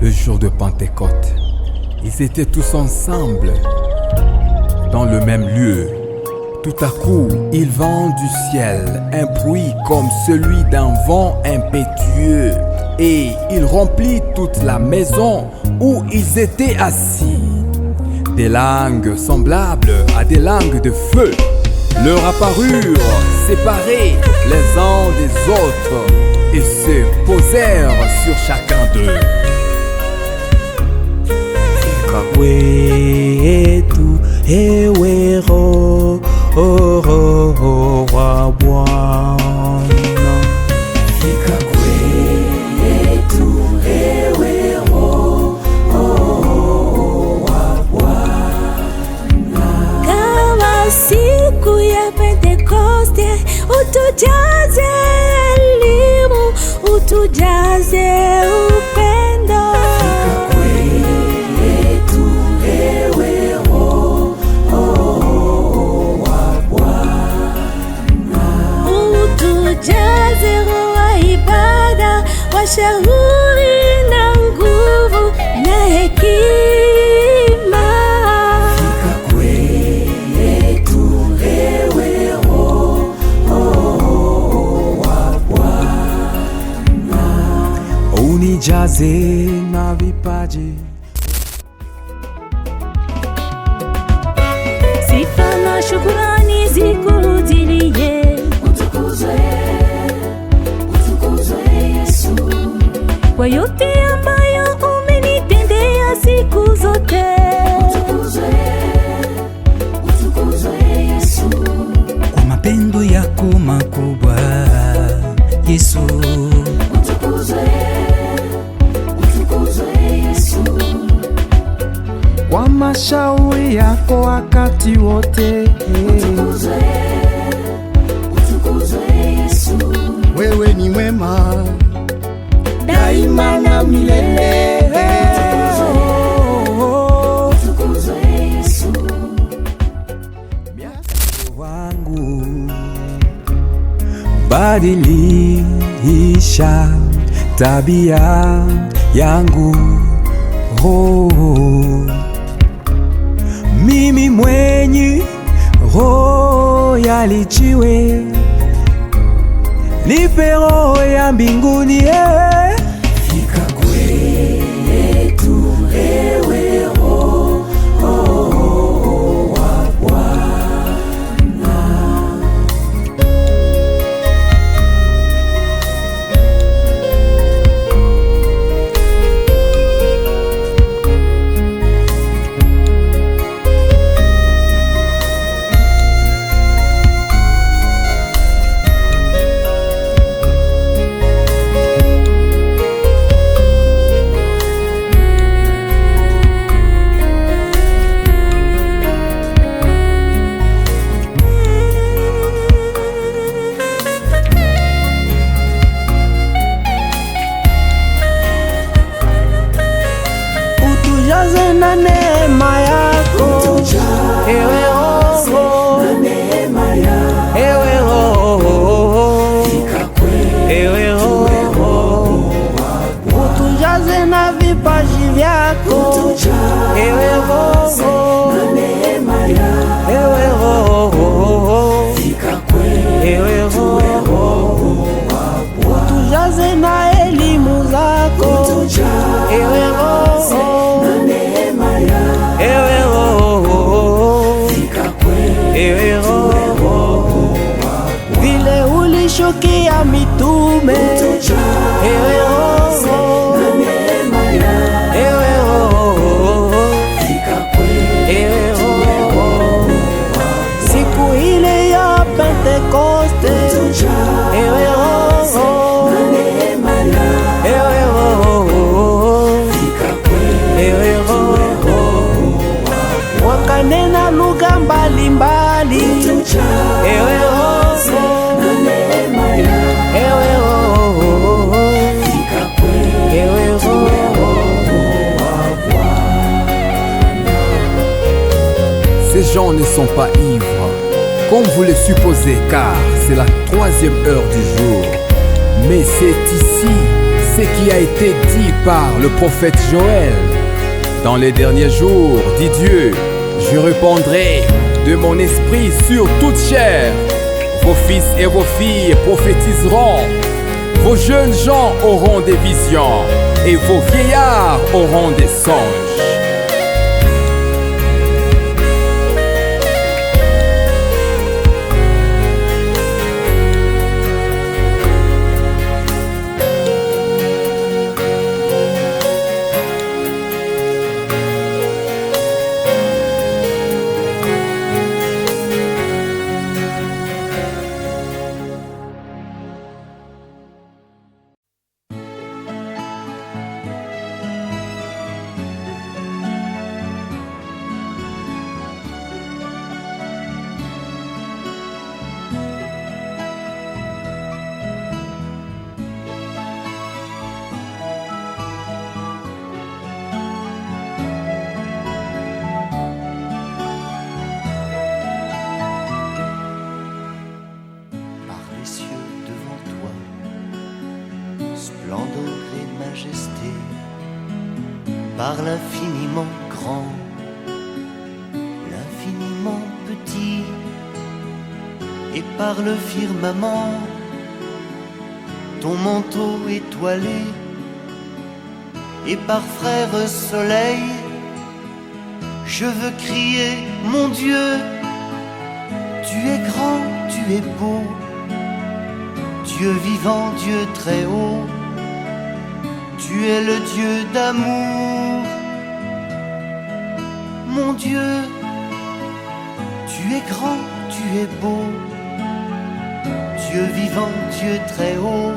Le jour de Pentecôte, ils étaient tous ensemble dans le même lieu. Tout à coup, il vint du ciel un bruit comme celui d'un vent impétueux, et il remplit toute la maison où ils étaient assis. Des langues semblables à des langues de feu leur apparurent, séparés les uns des autres, et se posèrent sur chacun d'eux. Wetu ewe roho wa Bwana, fika kwetu ewe roho wa Bwana. Kama siku ya Pentekoste, utujaze elimu, utujaze upendo. Utujaze roho wa ibada, washauri na nguvu na hekima. Fika kwetu ewe roho wa Bwana. unijaze na vipaji, Sifa na shukurani zikurudilie. Utukuzwe Yesu, Kwa yote ambayo umenitendea siku zote. utukuzwe Yesu, kwa mapendo yako makubwa Yesu. utukuzwe Yesu, Kwa mashauri yako wakati wote, utukuzwe Yesu, wewe ni mwema daima na milele. Utukuzwe Yesu, wangu, badilisha tabia yangu, mimi mwenye roho ya lichiwe, nipe roho ya mbinguni. fika kwetu ewe roho wa Bwana. Utujaze na neema yako, ewe Roho, ewe Roho, ewe Roho, utujaze na vipaji vyako, ewe Roho, ewe Roho, ewe Roho, utujaze na elimu zako, ewe Roho, ewe Roho, ewe Roho, vile ulishukia mitume, ewe Roho, ewe Roho, ewe Roho, siku ile ya Pentekoste, ewe Roho, ewe Roho, ewe Roho, wakanena lugha mbalimbali, ewe Roho, ewe Roho, ewe Roho. Ces gens ne sont pas ivres, comme vous le supposez, car c'est la 3e heure du jour. Mais c'est ici ce qui a été dit par le prophète Joël. Dans les derniers jours, dit Dieu, je répandrai de mon esprit sur toute chair. Vos fils et vos filles prophétiseront. Vos jeunes gens auront des visions et vos vieillards auront des songes. Splendeur et majesté, par l'infiniment grand, l'infiniment petit, et par le firmament, ton manteau étoilé, et par frère soleil, je veux crier, mon Dieu, tu es grand, tu es beau, Dieu vivant, Dieu très haut, tu es le Dieu d'amour. Mon Dieu, tu es grand, tu es beau, Dieu vivant, Dieu très haut,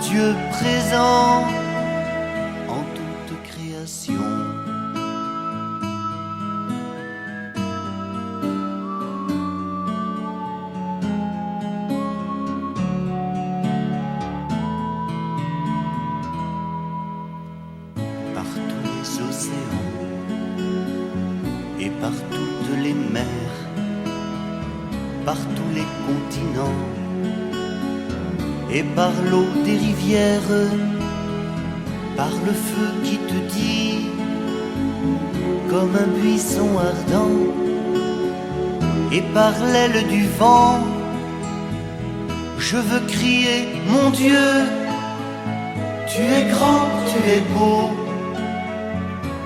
Dieu présent en toute création. Et par toutes les mers, par tous les continents, et par l'eau des rivières, par le feu qui te dit, comme un buisson ardent, et par l'aile du vent, je veux crier, mon Dieu, tu es grand, tu es beau,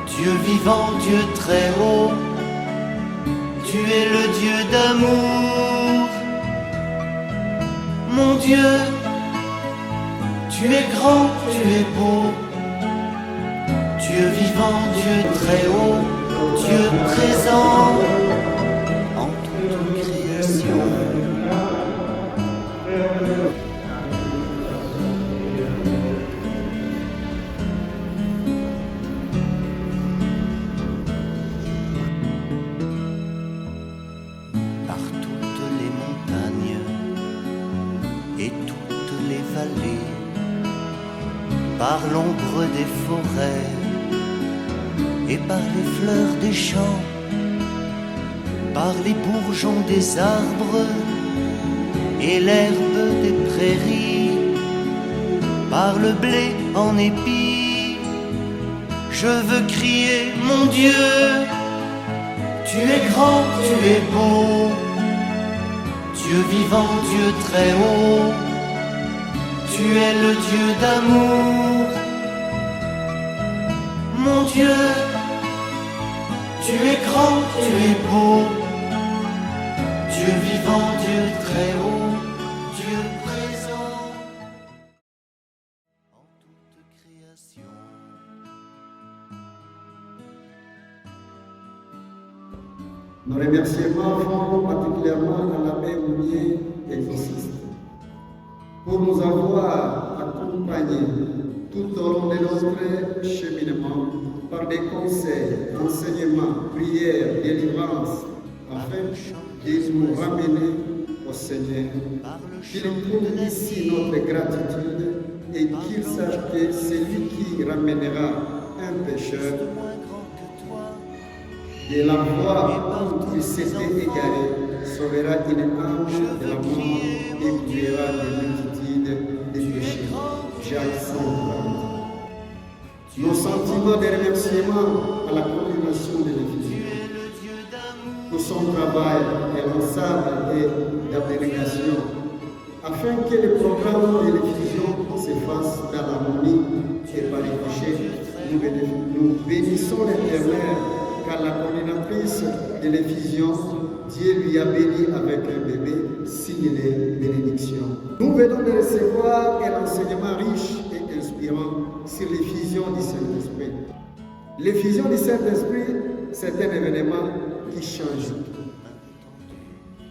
Dieu vivant, Dieu très haut, tu es le Dieu d'amour. Mon Dieu, tu es grand, tu es beau, Dieu vivant, Dieu très haut, Dieu présent en toute création. Par l'ombre des forêts et par les fleurs des champs, par les bourgeons des arbres et l'herbe des prairies, par le blé en épis, je veux crier, mon Dieu, tu es grand, tu es beau, Dieu vivant, Dieu très haut, tu es le Dieu d'amour. Mon Dieu, tu es grand, tu es beau, Dieu vivant, Dieu très haut, Dieu présent en toute création. Nos remerciements vont particulièrement à l'abbé Mounier, exorciste, pour nous avoir accompagnés tout au long de notre cheminement par des conseils, enseignements, prières, délivrances, afin de nous ramener au Seigneur. Qu'il trouve ici notre gratitude et qu'il sache que celui qui ramènera un pécheur de la voie où il s'était égaré sauvera une âme de la mort et guérira des multitudes des péchés. Jacques 5. nos sentiments de remerciement à la coordination de l'Éphésion, pour son travail inlassable et d'abnégation, afin que le programme de l'Éphésion se fasse dans l'harmonie et par ricochet. Nous bénissons l'Éternel, car la coordinatrice de l'Éphésion, Dieu lui a béni avec un bébé, signe de bénédiction. Nous venons de recevoir un enseignement riche et inspirant sur l'effusion du Saint-Esprit. L'effusion du Saint-Esprit, c'est un événement qui change tout.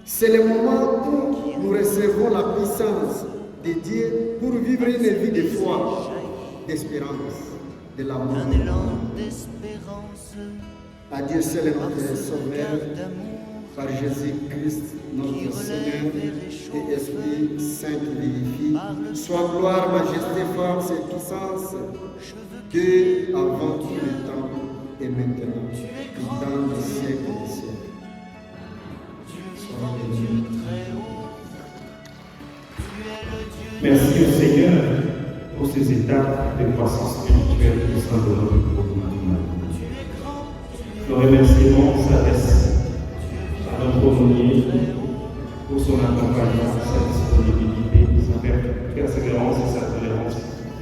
C'est le moment où nous recevons la puissance de Dieu pour vivre une vie de foi, d'espérance, de l'amour. À Dieu seul notre Sauveur, par Jésus-Christ, notre Seigneur, et Esprit Saint qui vérifie, soit gloire, majesté, force et puissance, Dieu avant tout le temps et maintenant, et dans les siècles des siècles. Merci au Seigneur pour ces étapes de croissance spirituelle au sein de notre groupe matinal. Le remerciement s'adresse à notre aumônier pour son accompagnement, sa disponibilité, sa persévérance et sa tolérance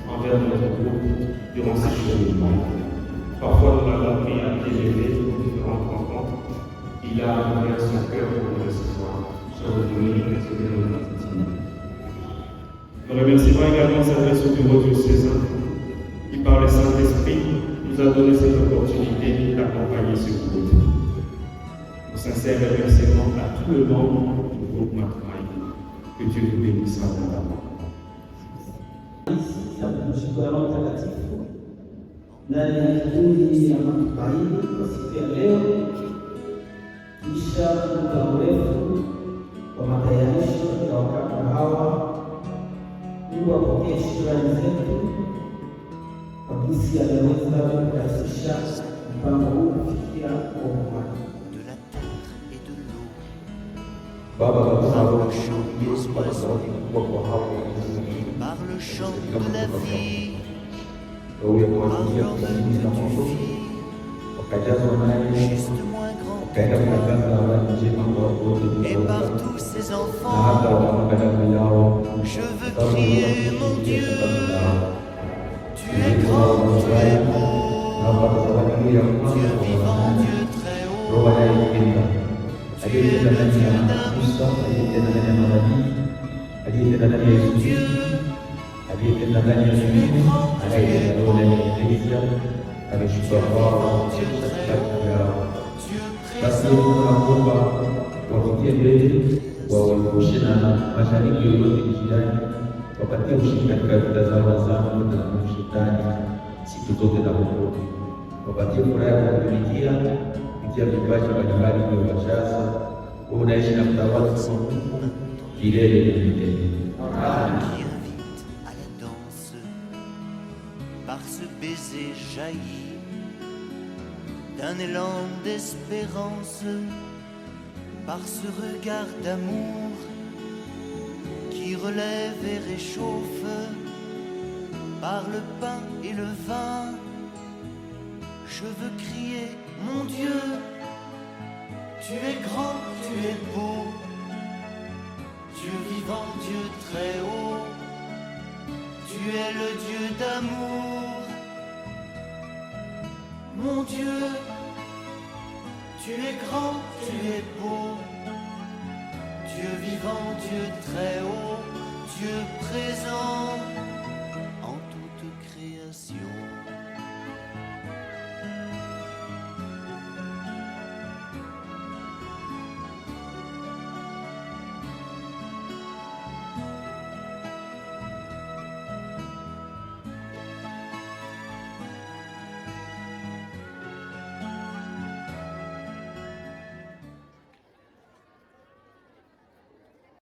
envers notre groupe durant ces cheminements. Parfois, nous l'avons pris à pied levé pour différentes rencontres. Il a ouvert son cœur pour nous recevoir, se retourner et recevoir notre intimité. Le remerciement également s'adresse au bureau diocésain qui, par le Saint-Esprit, nous a donné cette opportunité d'accompagner ce groupe. Nos sincères remerciements à tous les membres du groupe Matraï. Que Dieu nous bénisse abondamment. Mshikamano mtakatifu ndani ya kikundi ya Matumaini kwa siku ya leo, kisha muda mrefu wa matayarisho ya wakati hawa. Mungu apokee shukrani zetu kwa jinsi ameweza kurahisisha mpango huu kufikia ukomavu. Baba, tunasema Yesu kwa sababu kubwa kwa hapo par le chant de la vie, juste moins grand, et par tous ses enfants, je veux crier mon Dieu, tu es grand, tu es beau, Dieu vivant, Dieu très haut, tu es le Dieu d'amour, mon Dieu. wawaepushe na mashariki yoyote jirani, wapatie ushindi katika vita zao zamu na shetani siku zote na popote, wapatie furaha ya kutumikia kupitia vipaji mbalimbali vilivyowashaza. Wewe unaishi na kutawala milele na milele. Amen. Par ce baiser jaillit d'un élan d'espérance, par ce regard d'amour qui relève et réchauffe, par le pain et le vin, je veux crier mon Dieu, tu es grand, tu es beau, Dieu vivant, Dieu très haut. Tu es le Dieu d'amour, mon Dieu, tu es grand, tu es beau, Dieu vivant, Dieu très haut, Dieu présent.